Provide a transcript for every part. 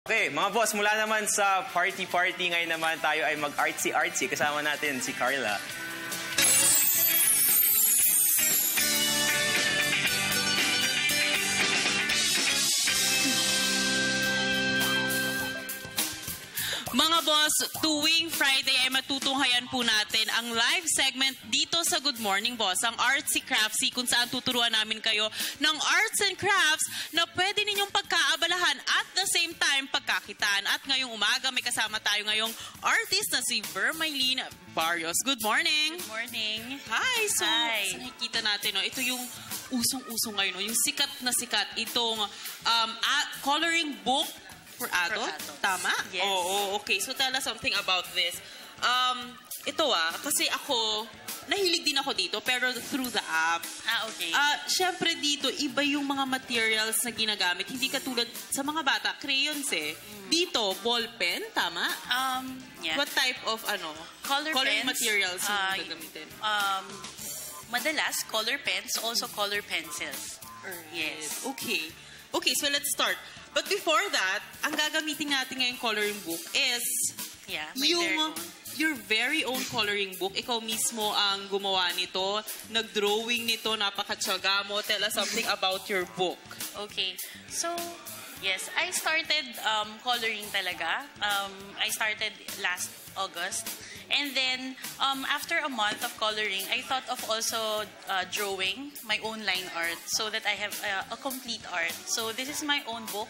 Okay, mga boss, mula naman sa party-party, ngayon naman tayo ay mag-artsy-artsy. Kasama natin si Carla. Mga boss, tuwing Friday ay matutunghayan po natin ang live segment dito sa Good Morning Boss, ang Artsy Craftsy, kung saan tuturuan namin kayo ng arts and crafts na pwede ninyong pagkaabalahan at the same time pagkakitaan. At ngayong umaga may kasama tayo ngayong artist na si Vermaylene Barrios. Good morning! Good morning! Hi! So, Hi. nakikita natin, no, ito yung usong-usong ngayon, no, yung sikat na sikat, itong coloring book for adults. Tama? Yes. Oo, okay. So tell us something about this. Ito kasi ako, nahilig din ako dito, pero through the app. Okay. Syempre dito, iba yung mga materials na ginagamit. Hindi katulad sa mga bata, crayons eh. Dito, ball pen, tama? Yeah. What type of, Color coloring pens, materials yung gagamitin? Madalas, color pens, also color pencils. Yes. Okay. Okay, so let's start. But before that, ang gagamitin natin ngayong coloring book is your very own coloring book. Ikaw mismo ang gumawa nito, nag-drawing nito, napakatsaga mo. Tell us something about your book. Okay. So, yes, I started coloring talaga. I started last August. And then, after a month of coloring, I thought of also drawing my own line art so that I have a complete art. So this is my own book,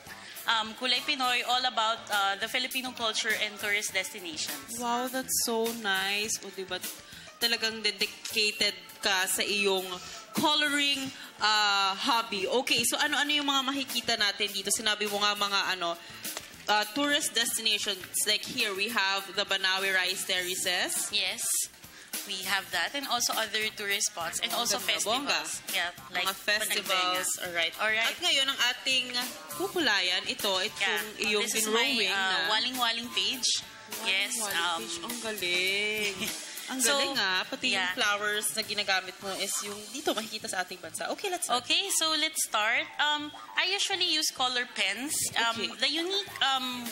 Kulay Pinoy, all about the Filipino culture and tourist destinations. Wow, that's so nice. O diba, talagang dedicated ka sa iyong coloring hobby. Okay, so ano-ano yung mga makikita natin dito? Sinabi mo nga mga tourist destinations. Like here, we have the Banawe Rice Terraces. Yes, we have that. And also other tourist spots. And also festivals. Yeah, like mga festivals. Alright. At ngayon, ang ating pupulayan, itong iyong pinrowing na. Waling-waling page. Yes. Page. Ang galing. Ang galing pati yung flowers na ginagamit mo is yung dito makikita sa ating bansa. Okay, let's start. Okay, so let's start. I usually use color pens. The unique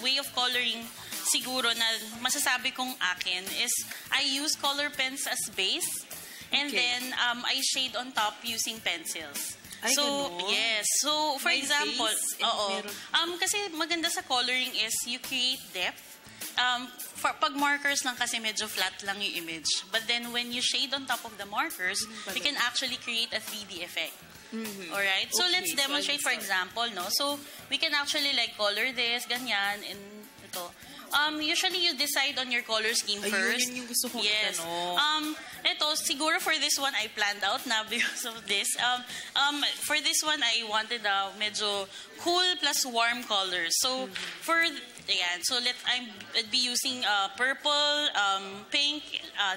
way of coloring siguro na masasabi kong akin is I use color pens as base and then I shade on top using pencils. Yes. So, for example, kasi maganda sa coloring is you create depth. Pag markers lang kasi medyo flat lang yung image. But then when you shade on top of the markers, you can actually create a 3D effect. Alright? So let's demonstrate for example, no? So we can actually like color this, ganyan, and ito. Usually you decide on your color scheme first. Yun yung gusto kong itanong. Ito, siguro for this one, I planned out na because of this. For this one, I wanted medyo cool plus warm colors. So, so I'd be using purple, pink,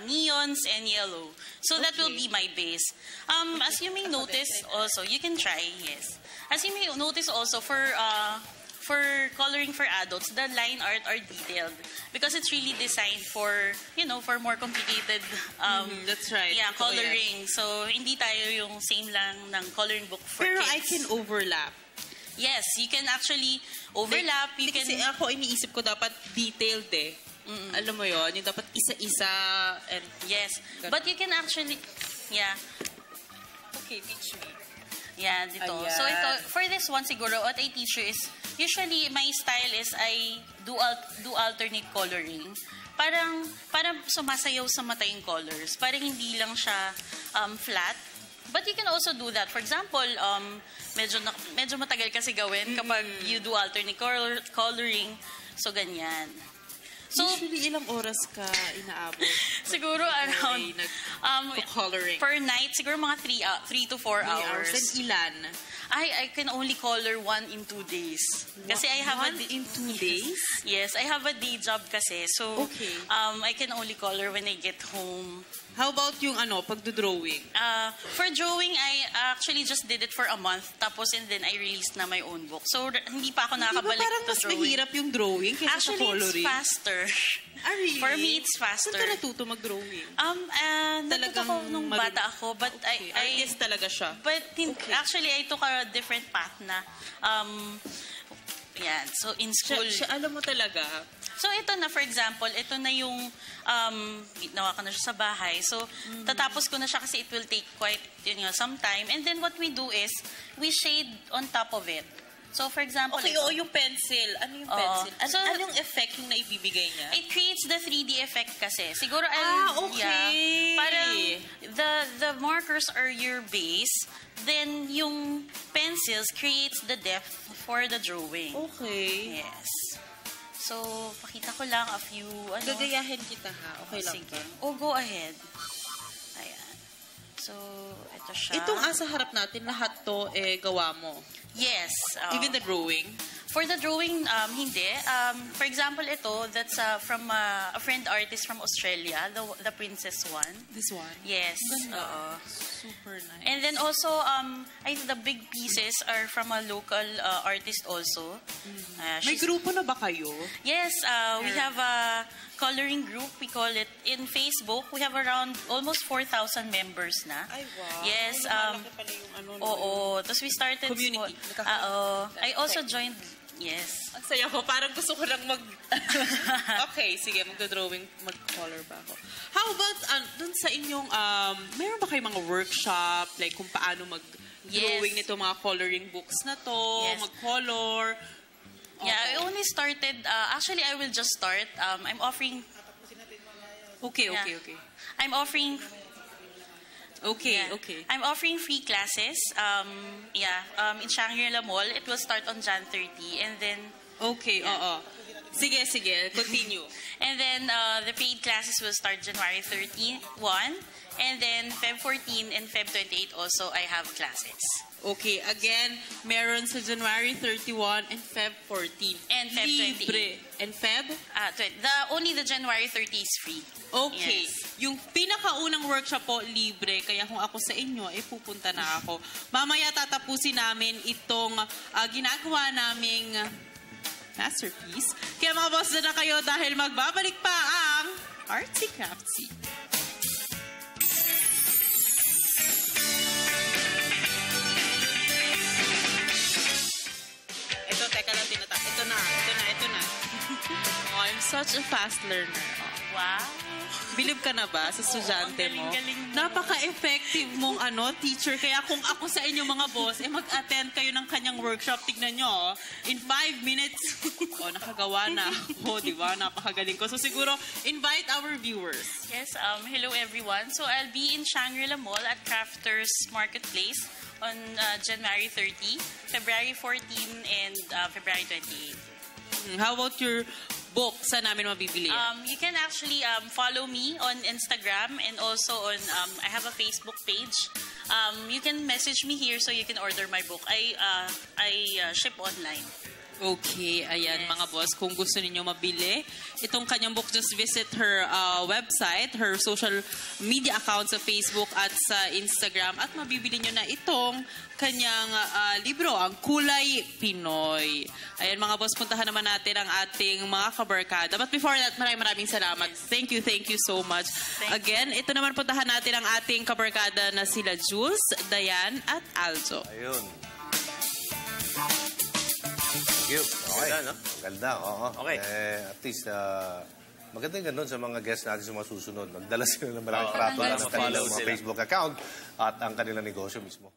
neons, and yellow. So that will be my base. As you may notice also, you can try, yes. As you may notice also, for coloring for adults, the line art are detailed because it's really designed for, for more complicated that's right. Yeah, coloring. So, hindi tayo yung same lang ng coloring book for Pero kids. I can overlap. Yes, you can actually overlap. Kasi ako, iniisip ko dapat detailed eh. Alam mo yun? Yung dapat isa-isa. And yes. But you can actually, Okay, teach me. Yeah, dito. Ayan. So, for this one, siguro, what I teach you is, usually, my style is I do alternate coloring. Parang sumasayaw sa mata yung colors. Parang hindi lang siya flat. But you can also do that. For example, medyo matagal kasi gawin kapag you do alternate coloring. So, ganyan. So, usually, ilang oras ka inaabot? Siguro around coloring. Per night, siguro mga 3 to 4 hours. And ilan? I can only color 1 in 2 days. Kasi I have in 2 days? Yes, I have a day job kasi. So, I can only color when I get home. How about yung pagdodrawing? For drawing, I actually just did it for a month. Tapos, and then I released na my own book. So, hindi pa ako nakabalik to drawing. Parang mas mahirap yung drawing kaysa actually, sa coloring? Actually, it's faster. Really? For me, it's faster. Saan ka natuto mag-drawing? Natuto ko nung bata ako. But artist talaga siya. But actually, I took a different path na. Yan. So, in school. Alam mo talaga. So, ito na, for example, ito na yung ginawa ko na siya sa bahay. So, tatapos ko na siya kasi it will take quite, some time. And then what we do is, we shade on top of it. So, for example... Okay, oo, yung pencil. Ano yung pencil? So, anong effect yung naibibigay niya? It creates the 3D effect kasi. Siguro, okay. Yeah, parang the markers are your base, then yung pencils creates the depth for the drawing. Okay. Yes. So, pakita ko lang a few... Gagayahin kita ha. Okay lang Sige. ba? Oh, go ahead. Ayan. So, ito siya. Itong asa harap natin, lahat to gawa mo. Yes. Even the drawing? For the drawing, hindi. For example, ito, that's from a friend artist from Australia, the Princess one. This one? Yes. Ganda. Super nice. And then also, I think the big pieces are from a local artist also. May grupo na ba kayo? Yes, we have a coloring group. We call it in Facebook. We have around almost 4,000 members na. Ay, wow. Yes. Malaki pala yung ano. Oo. Tapos we started... Community. I also joined... Yes. Ang saya ko. Parang gusto ko lang Okay, sige. Magdodrawing. Mag-color ba ako? How about dun sa inyong... Meron ba kayong mga workshop? Like kung paano mag-drawing nito, mga coloring books na to? Yes. Mag-color? Yeah, I only started... actually, I will just start. I'm offering... Okay. I'm offering... Okay. I'm offering free classes. In Shangri-La Mall. It will start on Jan 30. And then... Okay, oo. Sige. Continue. And then the paid classes will start January 31. And then Feb 14 and Feb 28 also I have classes. Okay, again, meron sa January 31 and Feb 14. And Feb 28. Libre. And Feb? Only the January 30 is free. Okay. Yes. Yung pinakaunang workshop po, libre. Kaya kung ako sa inyo, pupunta na ako. Mamaya tatapusin namin itong ginagawa naming masterpiece. Kaya mga boss, na kayo dahil magbabalik pa ang Artsy Craftsy. Teka lang, ito na. Oh, I'm such a fast learner. Oh. Wow. Believe ka na ba sa estudyante mo? Galing. Napaka-effective mong teacher. Kaya kung ako sa inyo mga boss, mag-attend kayo ng kanyang workshop. Tignan nyo, in 5 minutes, nakagawa na. Di ba? Napakagaling ko. So siguro, invite our viewers. Yes, hello everyone. So I'll be in Shangri-La Mall at Crafters Marketplace on January 30, February 14, and February 28. How about your book? Saan namin mabibili? You can actually follow me on Instagram and also on I have a Facebook page. You can message me here so you can order my book. I ship online. Okay, ayan mga boss, kung gusto niyo mabili itong kanyang book, just visit her website, her social media account sa Facebook at sa Instagram at mabibili niyo na itong kanyang libro, Ang Kulay Pinoy. Ayan mga boss, puntahan naman natin ang ating mga kabarkada. But before that, maraming salamat. Thank you so much. Again, ito naman puntahan natin ang ating kabarkada na sila Jules, Dayan at Aljo. Ayun. Thank you. Okay. Ganda, no? Ganda, oo. Okay. At least, magandang ganun sa mga guests natin sa mga susunod. Magdala sila ng malaking trato para ng kanilang ma-follow mga sila. Facebook account at ang kanilang negosyo mismo.